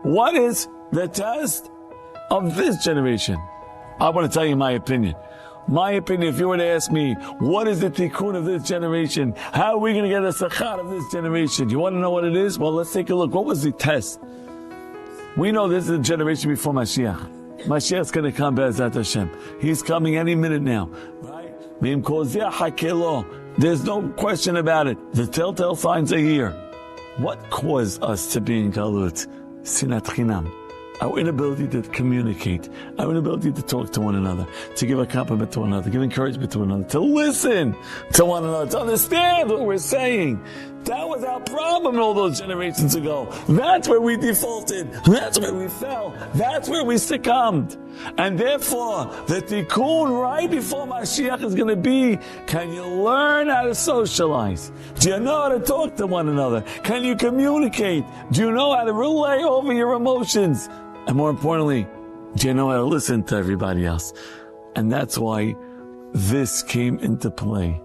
What is the test of this generation? I want to tell you my opinion. My opinion, if you were to ask me, what is the tikkun of this generation? How are we going to get a sachar of this generation? You want to know what it is? Well, let's take a look. What was the test? We know this is a generation before Mashiach. Mashiach's going to come, Be'ezrat Hashem. He's coming any minute now. Right? There's no question about it. The telltale signs are here. What caused us to be in Galut? Sinat Chinam. Our inability to communicate, our inability to talk to one another, to give a compliment to one another, give encouragement to one another, to listen to one another, to understand what we're saying. That was our problem all those generations ago. That's where we defaulted. That's where we fell. That's where we succumbed. And therefore, the tikkun right before Mashiach is going to be, can you learn how to socialize? Do you know how to talk to one another? Can you communicate? Do you know how to relay over your emotions? And more importantly, do you know how to listen to everybody else? And that's why this came into play.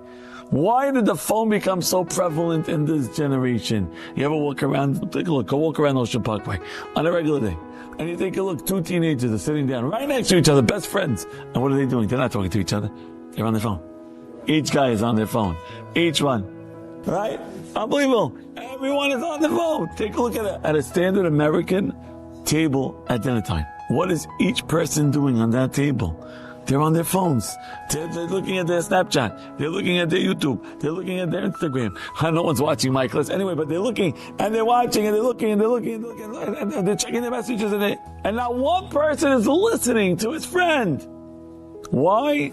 Why did the phone become so prevalent in this generation? You ever walk around, take a look, go walk around Ocean Parkway on a regular day. And you take a look, two teenagers are sitting down right next to each other, best friends. And what are they doing? They're not talking to each other. They're on their phone. Each guy is on their phone. Each one. Right? Unbelievable. Everyone is on their phone. Take a look at a standard American table at dinner time. What is each person doing on that table? They're on their phones. They're looking at their Snapchat. They're looking at their YouTube. They're looking at their Instagram. No one's watching my class anyway, but they're looking and they're watching and they're looking and they're looking and they're looking and they're checking their messages and not one person is listening to his friend. Why?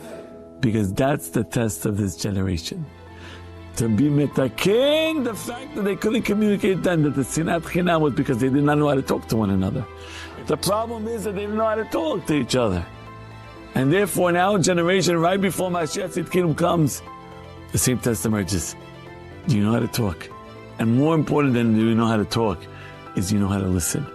Because that's the test of this generation. To be metakin, the fact that they couldn't communicate then, that the sinat chinam was because they did not know how to talk to one another. The problem is that they didn't know how to talk to each other. And therefore, in our generation, right before Mashiach's kingdom comes, the same test emerges. Do you know how to talk? And more important than do you know how to talk, is do you know how to listen?